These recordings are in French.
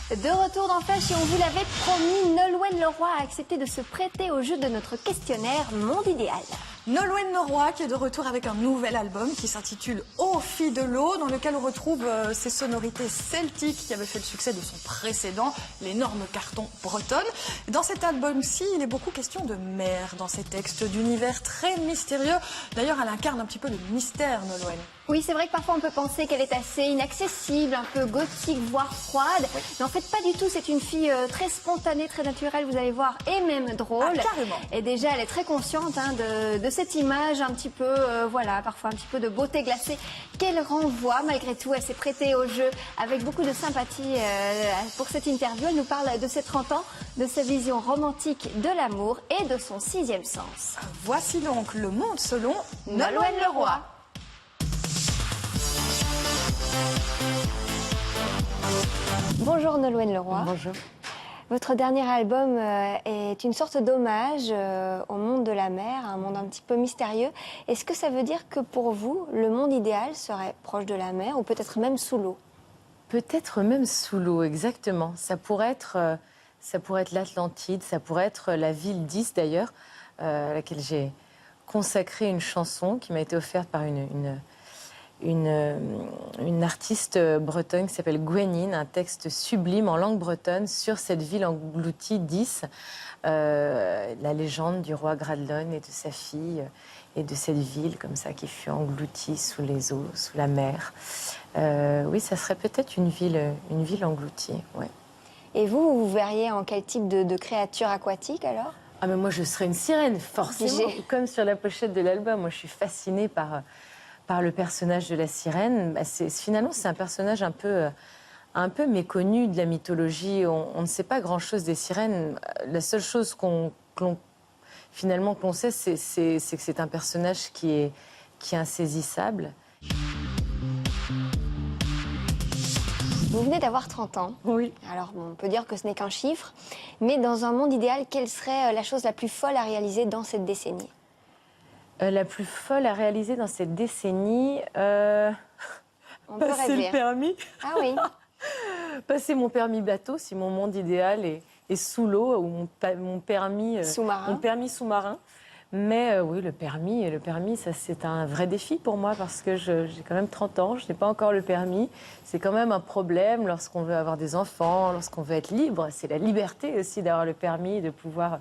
De retour dans Flash et on vous l'avait promis, Nolwenn Leroy a accepté de se prêter au jeu de notre questionnaire Monde Idéal. Nolwenn Leroy qui est de retour avec un nouvel album qui s'intitule Aux filles de l'eau, dans lequel on retrouve ses sonorités celtiques qui avaient fait le succès de son précédent, l'énorme carton bretonne. Dans cet album-ci, il est beaucoup question de mer dans ses textes, d'univers très mystérieux. D'ailleurs, elle incarne un petit peu le mystère, Nolwenn. Oui, c'est vrai que parfois on peut penser qu'elle est assez inaccessible, un peu gothique, voire froide. Oui. Mais en fait, pas du tout. C'est une fille très spontanée, très naturelle, vous allez voir, et même drôle. Ah, carrément. Et déjà, elle est très consciente de cette image un petit peu, voilà, parfois un petit peu de beauté glacée qu'elle renvoie. Malgré tout, elle s'est prêtée au jeu avec beaucoup de sympathie pour cette interview. Elle nous parle de ses 30 ans, de sa vision romantique de l'amour et de son 6e sens. Voici donc Le Monde selon Nolwenn Leroy. Bonjour Nolwenn Leroy. Bonjour. Votre dernier album est une sorte d'hommage au monde de la mer, un monde un petit peu mystérieux. Est-ce que ça veut dire que pour vous, le monde idéal serait proche de la mer ou peut-être même sous l'eau? Peut-être même sous l'eau, exactement. Ça pourrait être l'Atlantide, ça pourrait être la ville d'Is d'ailleurs, à laquelle j'ai consacré une chanson qui m'a été offerte par une artiste bretonne qui s'appelle Gwenyne, un texte sublime en langue bretonne sur cette ville engloutie d'Is, la légende du roi Gradlon et de sa fille, et de cette ville comme ça qui fut engloutie sous les eaux, sous la mer. Oui, ça serait peut-être une ville engloutie, ouais. Et vous verriez en quel type de créature aquatique alors? Ah mais moi je serais une sirène, forcément, comme sur la pochette de l'album. Moi je suis fascinée par le personnage de la sirène. Finalement, c'est un personnage un peu méconnu de la mythologie. On ne sait pas grand-chose des sirènes. La seule chose qu'on sait, c'est que c'est un personnage qui est insaisissable. Vous venez d'avoir 30 ans. Oui. Alors, on peut dire que ce n'est qu'un chiffre. Mais dans un monde idéal, quelle serait la chose la plus folle à réaliser dans cette décennie? La plus folle à réaliser dans cette décennie, on peut passer rêver. le permis. Ah oui. Passer mon permis bateau, si mon monde idéal est sous l'eau, ou mon permis sous-marin. Mais oui, le permis, ça c'est un vrai défi pour moi parce que j'ai quand même 30 ans, je n'ai pas encore le permis. C'est quand même un problème lorsqu'on veut avoir des enfants, lorsqu'on veut être libre. C'est la liberté aussi d'avoir le permis, de pouvoir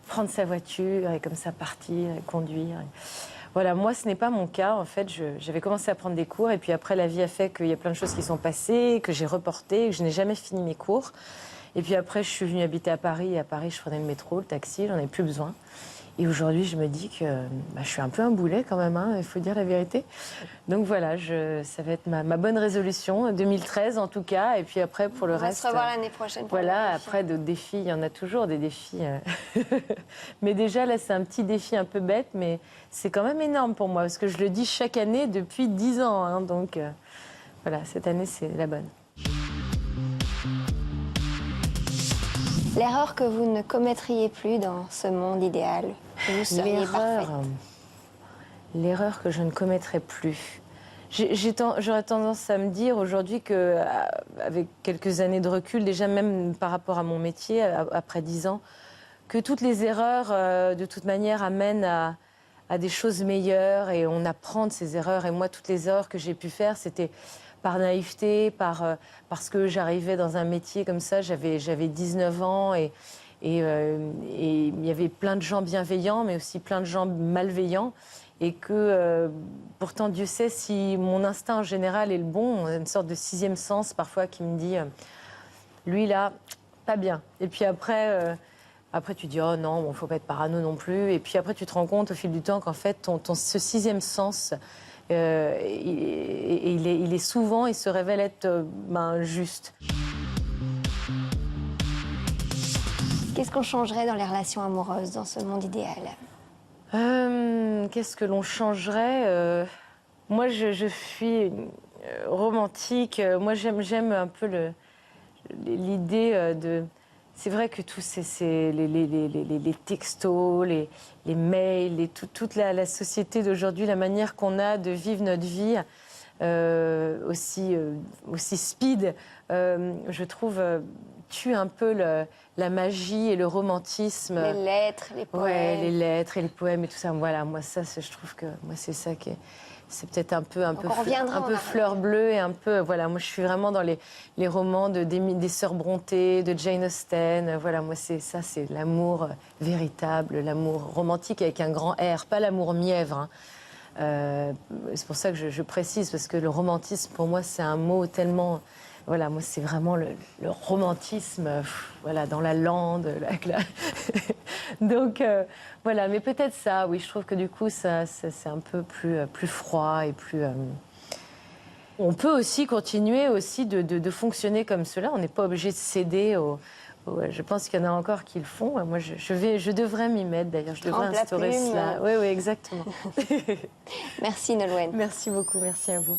prendre sa voiture et comme ça partir et conduire. Voilà, moi ce n'est pas mon cas. En fait, j'avais commencé à prendre des cours et puis après la vie a fait qu'il y a plein de choses qui sont passées, que j'ai reportées, que je n'ai jamais fini mes cours. Et puis après, je suis venue habiter à Paris et à Paris, je prenais le métro, le taxi, j'en ai plus besoin. Et aujourd'hui, je me dis que je suis un peu un boulet quand même, hein, il faut dire la vérité. Donc voilà, ça va être ma bonne résolution, 2013 en tout cas. Et puis après, pour le reste... On va se revoir l'année prochaine. Voilà, après d'autres défis, il y en a toujours des défis. Mais déjà, là, c'est un petit défi un peu bête, mais c'est quand même énorme pour moi, parce que je le dis chaque année depuis 10 ans. Hein, donc voilà, cette année, c'est la bonne. L'erreur que vous ne commettriez plus dans ce monde idéal, que vous seriez parfaite. L'erreur que je ne commettrai plus. J'aurais tendance à me dire aujourd'hui qu'avec quelques années de recul, déjà même par rapport à mon métier, après 10 ans, que toutes les erreurs, de toute manière, amènent à des choses meilleures et on apprend de ces erreurs. Et moi, toutes les erreurs que j'ai pu faire, c'était par naïveté, parce que j'arrivais dans un métier comme ça, j'avais 19 ans et il y avait plein de gens bienveillants, mais aussi plein de gens malveillants. Et que pourtant, Dieu sait si mon instinct en général est le bon, une sorte de 6e sens parfois qui me dit lui là, pas bien. Et puis après tu dis oh non, bon, faut pas être parano non plus. Et puis après tu te rends compte au fil du temps qu'en fait ce 6e sens il est souvent, il se révèle être juste. Qu'est-ce qu'on changerait dans les relations amoureuses dans ce monde idéal? Qu'est-ce que l'on changerait? Moi, je suis romantique. Moi, j'aime un peu l'idée de... C'est vrai que tous les textos, les mails, toute la société d'aujourd'hui, la manière qu'on a de vivre notre vie, aussi speed, je trouve, tue un peu la magie et le romantisme. Les lettres, les poèmes. Ouais, les lettres et les poèmes et tout ça. Voilà, moi, ça, je trouve que moi, c'est ça qui est. C'est peut-être un peu fleur bleue et un peu. Voilà, moi, je suis vraiment dans les romans des Sœurs Brontë, de Jane Austen. Voilà, moi, c'est l'amour véritable, l'amour romantique avec un grand R, pas l'amour mièvre. Hein. C'est pour ça que je précise, parce que le romantisme, pour moi, c'est un mot tellement. Voilà, moi, c'est vraiment le romantisme, voilà, dans la lande. Donc, voilà, mais peut-être ça, oui, je trouve que du coup, c'est un peu plus froid et plus... On peut aussi continuer aussi de fonctionner comme cela. On n'est pas obligé de céder je pense qu'il y en a encore qui le font. Moi, je devrais m'y mettre, d'ailleurs. Je devrais instaurer cela. Oui, exactement. Merci, Nolwenn. Merci beaucoup, merci à vous.